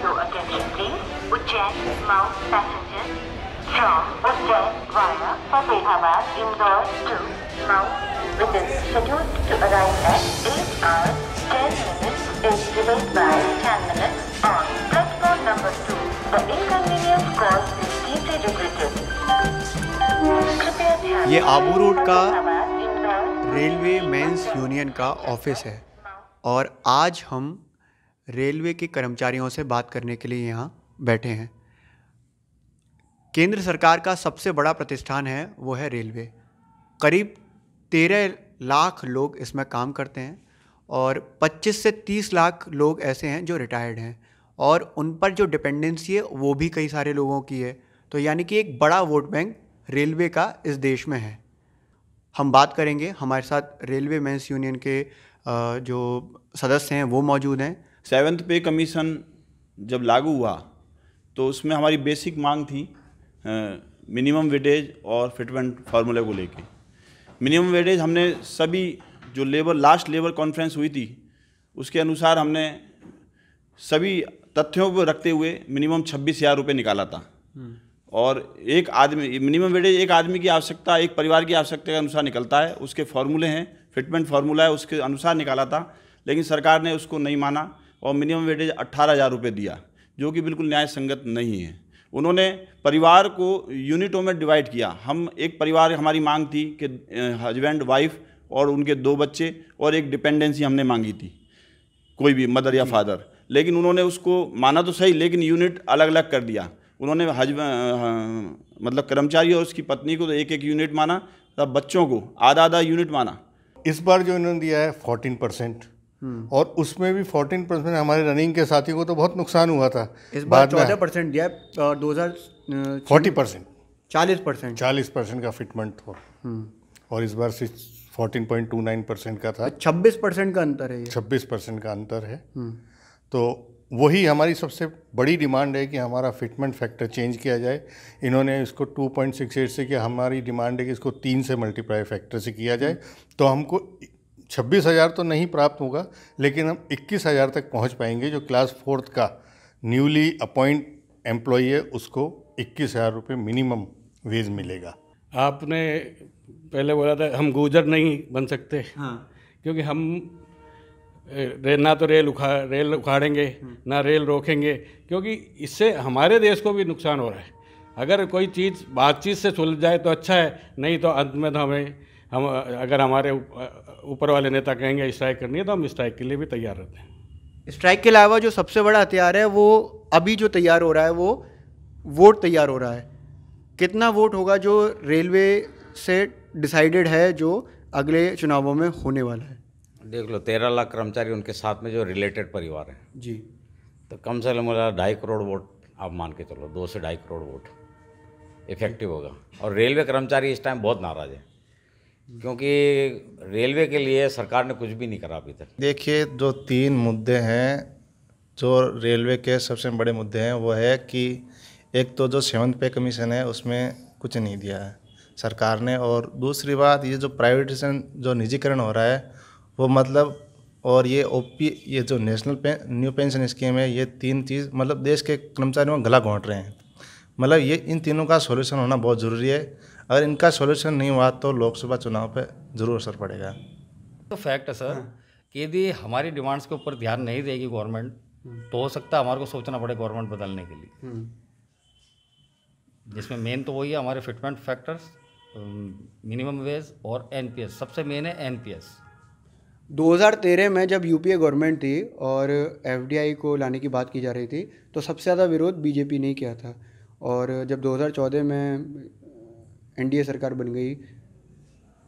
your attention please. Ujjain Mhow passengers from Ujjain via Fatehabad, Indore to Mhow, which is scheduled to arrive at 8 hours 10 minutes, is delayed by 10 minutes on platform number 2. The inconvenience caused is deeply regretted. कृपया ध्यान ये Abu road का Fatehabad, Indore railway men's union का office है और आज हम railway के कर्मचारियों से बात करने के लिए यहाँ बैठे हैं। केंद्र सरकार का सबसे बड़ा प्रतिष्ठान है वो है रेलवे। करीब 13 लाख लोग इसमें काम करते हैं और 25 से 30 लाख लोग ऐसे हैं जो रिटायर्ड हैं और उन पर जो डिपेंडेंसी है वो भी कई सारे लोगों की है। तो यानी कि एक बड़ा वोट बैंक रेलवे का इस देश में है। हम बात करेंगे, हमारे साथ रेलवे मेंस यूनियन के जो सदस्य हैं वो मौजूद हैं। 7th पे कमीशन जब लागू हुआ तो उसमें हमारी बेसिक मांग थी मिनिमम वेटेज और फिटमेंट फार्मूले को लेके। मिनिमम वेटेज हमने सभी जो लास्ट लेबर कॉन्फ्रेंस हुई थी उसके अनुसार हमने सभी तथ्यों को रखते हुए मिनिमम 26,000 रुपये निकाला था। और एक आदमी मिनिमम वेटेज एक आदमी की आवश्यकता, एक परिवार की आवश्यकता के अनुसार निकलता है। उसके फॉर्मूले हैं, फिटमेंट फार्मूला है, उसके अनुसार निकाला था। लेकिन सरकार ने उसको नहीं माना और मिनिमम वेटेज 18,000 रुपये दिया, जो कि बिल्कुल न्याय संगत नहीं है। उन्होंने परिवार को यूनिटों में डिवाइड किया। हम एक परिवार, हमारी मांग थी कि हस्बैंड वाइफ और उनके 2 बच्चे और एक डिपेंडेंसी हमने मांगी थी, कोई भी मदर या फादर। लेकिन उन्होंने उसको माना तो सही, लेकिन यूनिट अलग अलग कर दिया। उन्होंने मतलब कर्मचारी और उसकी पत्नी को तो एक यूनिट माना, तब बच्चों को आधा यूनिट माना। इस बार जो इन्होंने दिया है 14% और उसमें भी 14% हमारे रनिंग के साथियों को तो बहुत नुकसान हुआ था। इस बार 14% दिया है और 40% 40% का फिटमेंट हो और इस बार 14.29% का था। 26% का अंतर है ये। 26% का अंतर है। तो वही हमारी सबसे बड़ी डिमांड है कि हमारा फिटमेंट फैक्टर चेंज किया जाए। इन्होंने इसको 2.68 से किया, हमारी डिमांड है कि इसको 3 से मल्टीप्लाई फैक्टर से किया जाए। तो हमको 26,000 तो नहीं प्राप्त होगा, लेकिन हम 21,000 तक पहुंच पाएंगे। जो क्लास 4th का न्यूली अपॉइंट एम्प्लॉई है उसको 21,000 रुपये मिनिमम वेज मिलेगा। आपने पहले बोला था हम गुजर नहीं बन सकते। हाँ। क्योंकि हम ना तो रेल उखाड़ेंगे ना रेल रोकेंगे, क्योंकि इससे हमारे देश को भी नुकसान हो रहा है। अगर कोई चीज़ बातचीत से सुलझ जाए तो अच्छा है, नहीं तो अंत में तो हम अगर हमारे ऊपर वाले नेता कहेंगे स्ट्राइक करनी है तो हम स्ट्राइक के लिए भी तैयार रहते हैं। स्ट्राइक के अलावा जो सबसे बड़ा हथियार है वो अभी जो तैयार हो रहा है वो वोट तैयार हो रहा है। कितना वोट होगा जो रेलवे से डिसाइडेड है, जो अगले चुनावों में होने वाला है। देख लो 13 लाख कर्मचारी, उनके साथ में जो रिलेटेड परिवार हैं जी, तो कम से कम 2.5 करोड़ वोट आप मान के चलो, 2 से 2.5 करोड़ वोट इफेक्टिव होगा। और रेलवे कर्मचारी इस टाइम बहुत नाराज़ है क्योंकि रेलवे के लिए सरकार ने कुछ भी नहीं करा अभी तक। देखिए, जो 3 मुद्दे हैं जो रेलवे के सबसे बड़े मुद्दे हैं वो है कि एक तो जो 7th पे कमीशन है उसमें कुछ नहीं दिया है सरकार ने, और दूसरी बात ये जो प्राइवेटाइजेशन जो निजीकरण हो रहा है वो मतलब, और ये ओपी ये जो नेशनल न्यू पेंशन स्कीम है, ये 3 चीज़ मतलब देश के कर्मचारियों में गला घोंट रहे हैं। मतलब ये इन तीनों का सॉल्यूशन होना बहुत ज़रूरी है। अगर इनका सॉल्यूशन नहीं हुआ तो लोकसभा चुनाव पे ज़रूर असर पड़ेगा। तो फैक्ट है सर कि यदि हमारी डिमांड्स के ऊपर ध्यान नहीं देगी गवर्नमेंट तो हो सकता है हमारे को सोचना पड़े गवर्नमेंट बदलने के लिए, जिसमें मेन तो वही है हमारे फिटमेंट फैक्टर्स, मिनिमम वेज और एनपीएस। सबसे मेन है एनपीएस। 2013 में जब यूपीए गवर्नमेंट थी और एफडीआई को लाने की बात की जा रही थी तो सबसे ज़्यादा विरोध बीजेपी ने किया था, और जब 2014 में एनडीए सरकार बन गई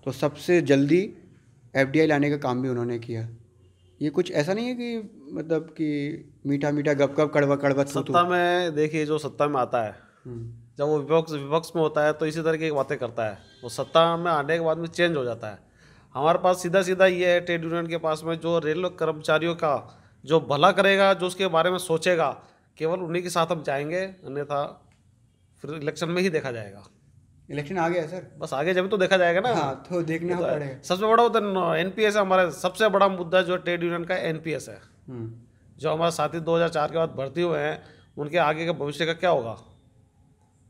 तो सबसे जल्दी एफडीआई लाने का काम भी उन्होंने किया। ये कुछ ऐसा नहीं है कि मतलब कि मीठा मीठा गप गप कड़वा कड़वा सत्ता में, देखिए जो सत्ता में आता है जब वो विपक्ष में होता है तो इसी तरह की बातें करता है, वो सत्ता में आने के बाद में चेंज हो जाता है। हमारे पास सीधा सीधा ये है ट्रेड यूनियन के पास में जो रेल कर्मचारियों का जो भला करेगा, जो उसके बारे में सोचेगा, केवल उन्हीं के साथ हम जाएंगे, अन्यथा फिर इलेक्शन में ही देखा जाएगा। इलेक्शन आ गया सर, बस आगे जब तो देखा जाएगा ना। हाँ, तो देखना पड़ेगा। सबसे बड़ा होता है एनपीएस है, हमारा सबसे बड़ा मुद्दा जो ट्रेड यूनियन का एनपीएस है, जो हमारे साथी 2004 के बाद भर्ती हुए हैं उनके आगे के भविष्य का क्या होगा,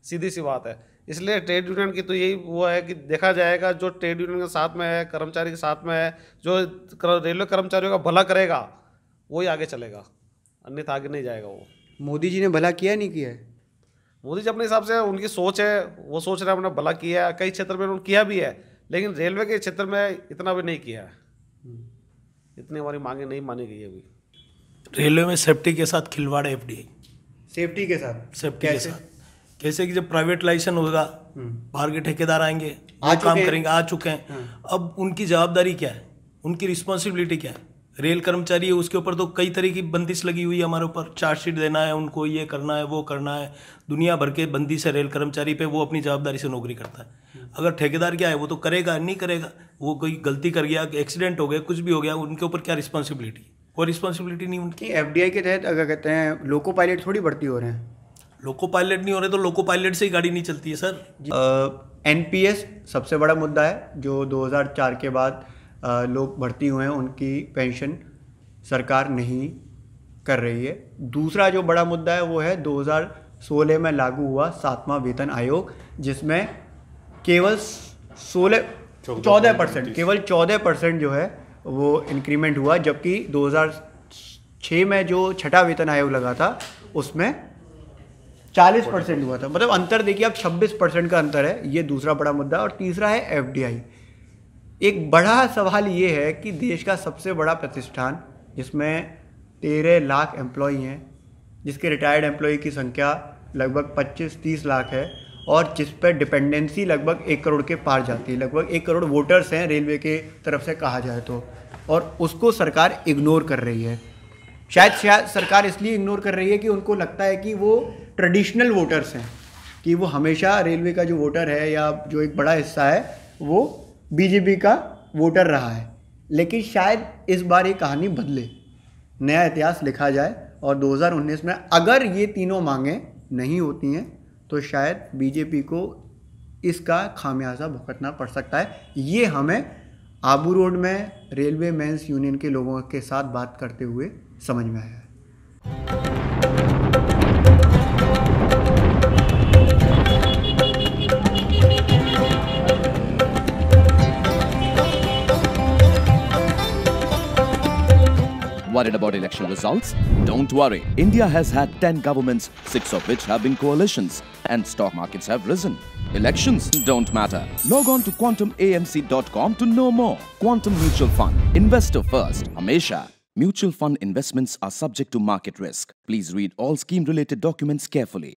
सीधी सी बात है। इसलिए ट्रेड यूनियन की तो यही वो है कि देखा जाएगा जो ट्रेड यूनियन के साथ में है, कर्मचारी के साथ में है, जो रेलवे कर्मचारियों का भला करेगा वही आगे चलेगा, अन्यथा आगे नहीं जाएगा वो। मोदी जी ने भला किया नहीं किया है? मोदी जी अपने हिसाब से उनकी सोच है, वो सोच रहे हैं हमने भला किया है, कई क्षेत्र में उन्होंने किया भी है, लेकिन रेलवे के क्षेत्र में इतना भी नहीं किया है, इतनी हमारी मांगे नहीं मानी गई अभी। रेलवे में सेफ्टी के साथ खिलवाड़ है एफडीआई। सेफ्टी के साथ? सेफ्टी के साथ कैसे कि जब प्राइवेटाइजेशन होगा बाहर के ठेकेदार आएंगे, वो काम करेंगे, आ चुके हैं। अब उनकी जवाबदारी क्या है, उनकी रिस्पॉन्सिबिलिटी क्या है? रेल कर्मचारी है, उसके ऊपर तो कई तरह की बंदिश लगी हुई है, हमारे ऊपर चार्जशीट देना है, उनको ये करना है, वो करना है, दुनिया भर के बंदिश है रेल कर्मचारी पे, वो अपनी जवाबदारी से नौकरी करता है। अगर ठेकेदार क्या है, वो तो करेगा नहीं करेगा, वो कोई गलती कर गया, एक्सीडेंट हो गया, कुछ भी हो गया, उनके ऊपर क्या रिस्पॉन्सिबिलिटी? कोई रिस्पॉन्सिबिलिटी नहीं उनकी। एफडीआई के तहत अगर कहते हैं लोको पायलट थोड़ी भर्ती हो रहे हैं। लोको पायलट नहीं हो रहे तो लोको पायलट से ही गाड़ी नहीं चलती है सर। एनपीएस सबसे बड़ा मुद्दा है, जो 2004 के बाद लोग भर्ती हुए हैं उनकी पेंशन सरकार नहीं कर रही है। दूसरा जो बड़ा मुद्दा है वो है 2016 में लागू हुआ 7वां वेतन आयोग, जिसमें केवल 14% केवल 14% जो है वो इंक्रीमेंट हुआ, जबकि 2006 में जो छठा वेतन आयोग लगा था उसमें 40% हुआ था। मतलब अंतर देखिए अब 26% का अंतर है, ये दूसरा बड़ा मुद्दा। और तीसरा है एफडीआई। एक बड़ा सवाल ये है कि देश का सबसे बड़ा प्रतिष्ठान जिसमें 13 लाख एम्प्लॉई हैं, जिसके रिटायर्ड एम्प्लॉई की संख्या लगभग 25-30 लाख है और जिस पर डिपेंडेंसी लगभग 1 करोड़ के पार जाती है, लगभग 1 करोड़ वोटर्स हैं रेलवे के तरफ से कहा जाए तो, और उसको सरकार इग्नोर कर रही है। शायद सरकार इसलिए इग्नोर कर रही है कि उनको लगता है कि वो ट्रेडिशनल वोटर्स हैं, कि वो हमेशा रेलवे का जो वोटर है या जो एक बड़ा हिस्सा है वो बीजेपी का वोटर रहा है। लेकिन शायद इस बार ये कहानी बदले, नया इतिहास लिखा जाए और 2019 में अगर ये तीनों मांगें नहीं होती हैं तो शायद बीजेपी को इसका खामियाजा भुगतना पड़ सकता है। ये हमें आबू रोड में रेलवे मेंस यूनियन के लोगों के साथ बात करते हुए समझ में आया है। Worried about election results? Don't worry. India has had 10 governments, 6 of which have been coalitions, and stock markets have risen. Elections don't matter. Log on to quantumamc.com to know more. Quantum Mutual Fund. Investor first. Hamesha. Mutual fund investments are subject to market risk. Please read all scheme-related documents carefully.